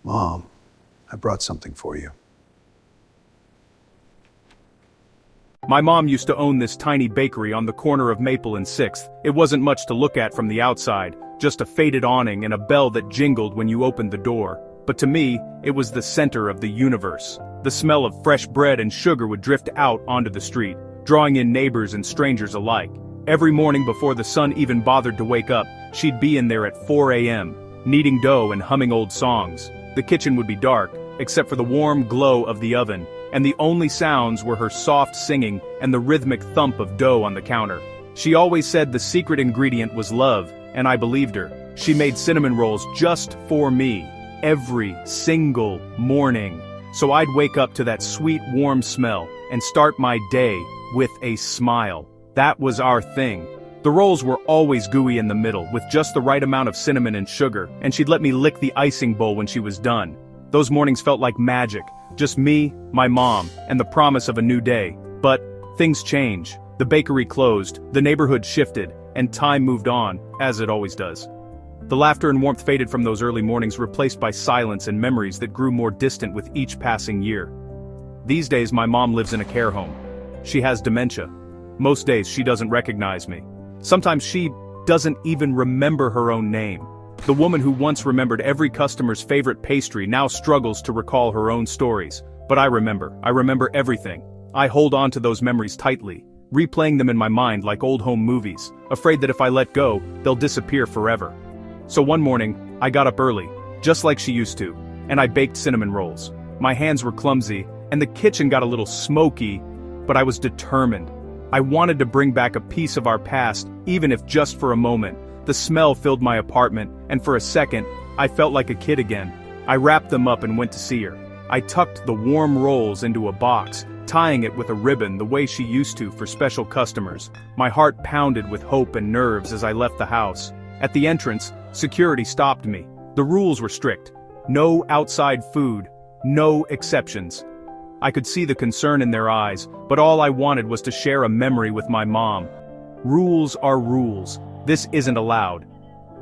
Mom, I brought something for you. My mom used to own this tiny bakery on the corner of Maple and 6th. It wasn't much to look at from the outside, just a faded awning and a bell that jingled when you opened the door. But to me, it was the center of the universe. The smell of fresh bread and sugar would drift out onto the street, drawing in neighbors and strangers alike. Every morning before the sun even bothered to wake up, she'd be in there at 4 a.m., kneading dough and humming old songs. The kitchen would be dark, except for the warm glow of the oven, and the only sounds were her soft singing and the rhythmic thump of dough on the counter. She always said the secret ingredient was love, and I believed her. She made cinnamon rolls just for me, every single morning. So I'd wake up to that sweet warm smell and start my day with a smile. That was our thing. The rolls were always gooey in the middle, with just the right amount of cinnamon and sugar, and she'd let me lick the icing bowl when she was done. Those mornings felt like magic, just me, my mom, and the promise of a new day. But things change. The bakery closed, the neighborhood shifted, and time moved on, as it always does. The laughter and warmth faded from those early mornings, replaced by silence and memories that grew more distant with each passing year. These days my mom lives in a care home. She has dementia. Most days she doesn't recognize me. Sometimes she doesn't even remember her own name. The woman who once remembered every customer's favorite pastry now struggles to recall her own stories. But I remember everything. I hold on to those memories tightly, replaying them in my mind like old home movies, afraid that if I let go, they'll disappear forever. So one morning, I got up early, just like she used to, and I baked cinnamon rolls. My hands were clumsy, and the kitchen got a little smoky, but I was determined. I wanted to bring back a piece of our past, even if just for a moment. The smell filled my apartment, and for a second, I felt like a kid again. I wrapped them up and went to see her. I tucked the warm rolls into a box, tying it with a ribbon the way she used to for special customers. My heart pounded with hope and nerves as I left the house. At the entrance, security stopped me. The rules were strict. No outside food, no exceptions. I could see the concern in their eyes, but all I wanted was to share a memory with my mom. Rules are rules. This isn't allowed.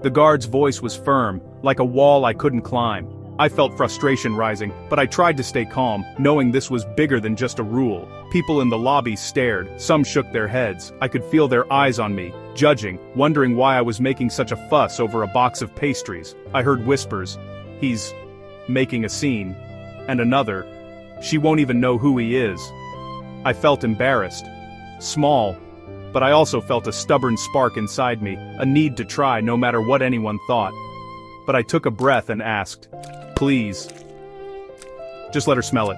The guard's voice was firm, like a wall I couldn't climb. I felt frustration rising, but I tried to stay calm, knowing this was bigger than just a rule. People in the lobby stared, some shook their heads. I could feel their eyes on me, judging, wondering why I was making such a fuss over a box of pastries. I heard whispers, "He's making a scene," and another, "She won't even know who he is." I felt embarrassed, small, but I also felt a stubborn spark inside me, a need to try no matter what anyone thought. But I took a breath and asked, "Please, just let her smell it."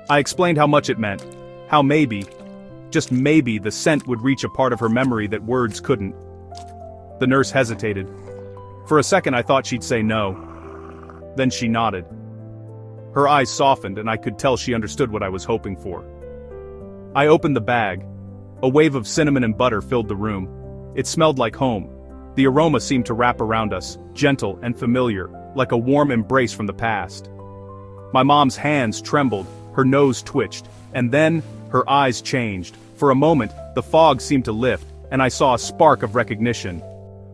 I explained how much it meant, how maybe, just maybe, the scent would reach a part of her memory that words couldn't. The nurse hesitated. For a second I thought she'd say no. Then she nodded. Her eyes softened and I could tell she understood what I was hoping for. I opened the bag. A wave of cinnamon and butter filled the room. It smelled like home. The aroma seemed to wrap around us, gentle and familiar, like a warm embrace from the past. My mom's hands trembled, her nose twitched, and then, her eyes changed. For a moment, the fog seemed to lift, and I saw a spark of recognition.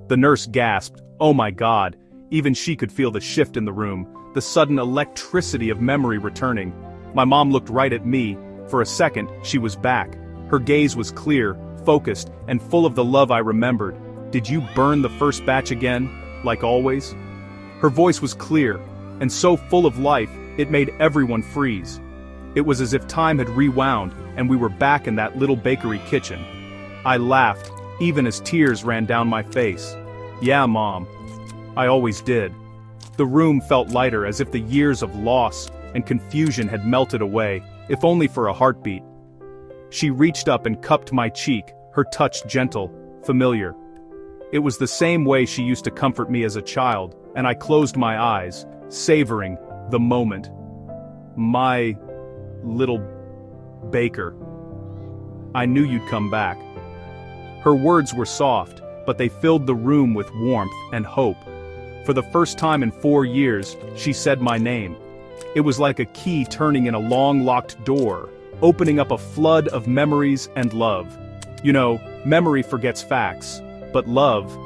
The nurse gasped, "Oh my God!" Even she could feel the shift in the room, the sudden electricity of memory returning. My mom looked right at me. For a second, she was back. Her gaze was clear, focused, and full of the love I remembered. "Did you burn the first batch again, like always?" Her voice was clear, and so full of life, it made everyone freeze. It was as if time had rewound, and we were back in that little bakery kitchen. I laughed, even as tears ran down my face. "Yeah, Mom. I always did." The room felt lighter, as if the years of loss and confusion had melted away, if only for a heartbeat. She reached up and cupped my cheek, her touch gentle, familiar. It was the same way she used to comfort me as a child, and I closed my eyes, savoring the moment. "My little baker. I knew you'd come back." Her words were soft, but they filled the room with warmth and hope. For the first time in 4 years, she said my name. It was like a key turning in a long-locked door, opening up a flood of memories and love. You know, memory forgets facts, but love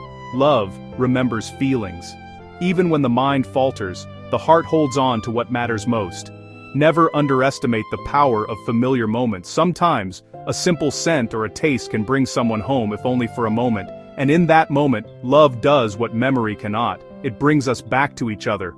remembers feelings. Even when the mind falters, the heart holds on to what matters most. Never underestimate the power of familiar moments. Sometimes, a simple scent or a taste can bring someone home, if only for a moment. And in that moment, love does what memory cannot. It brings us back to each other,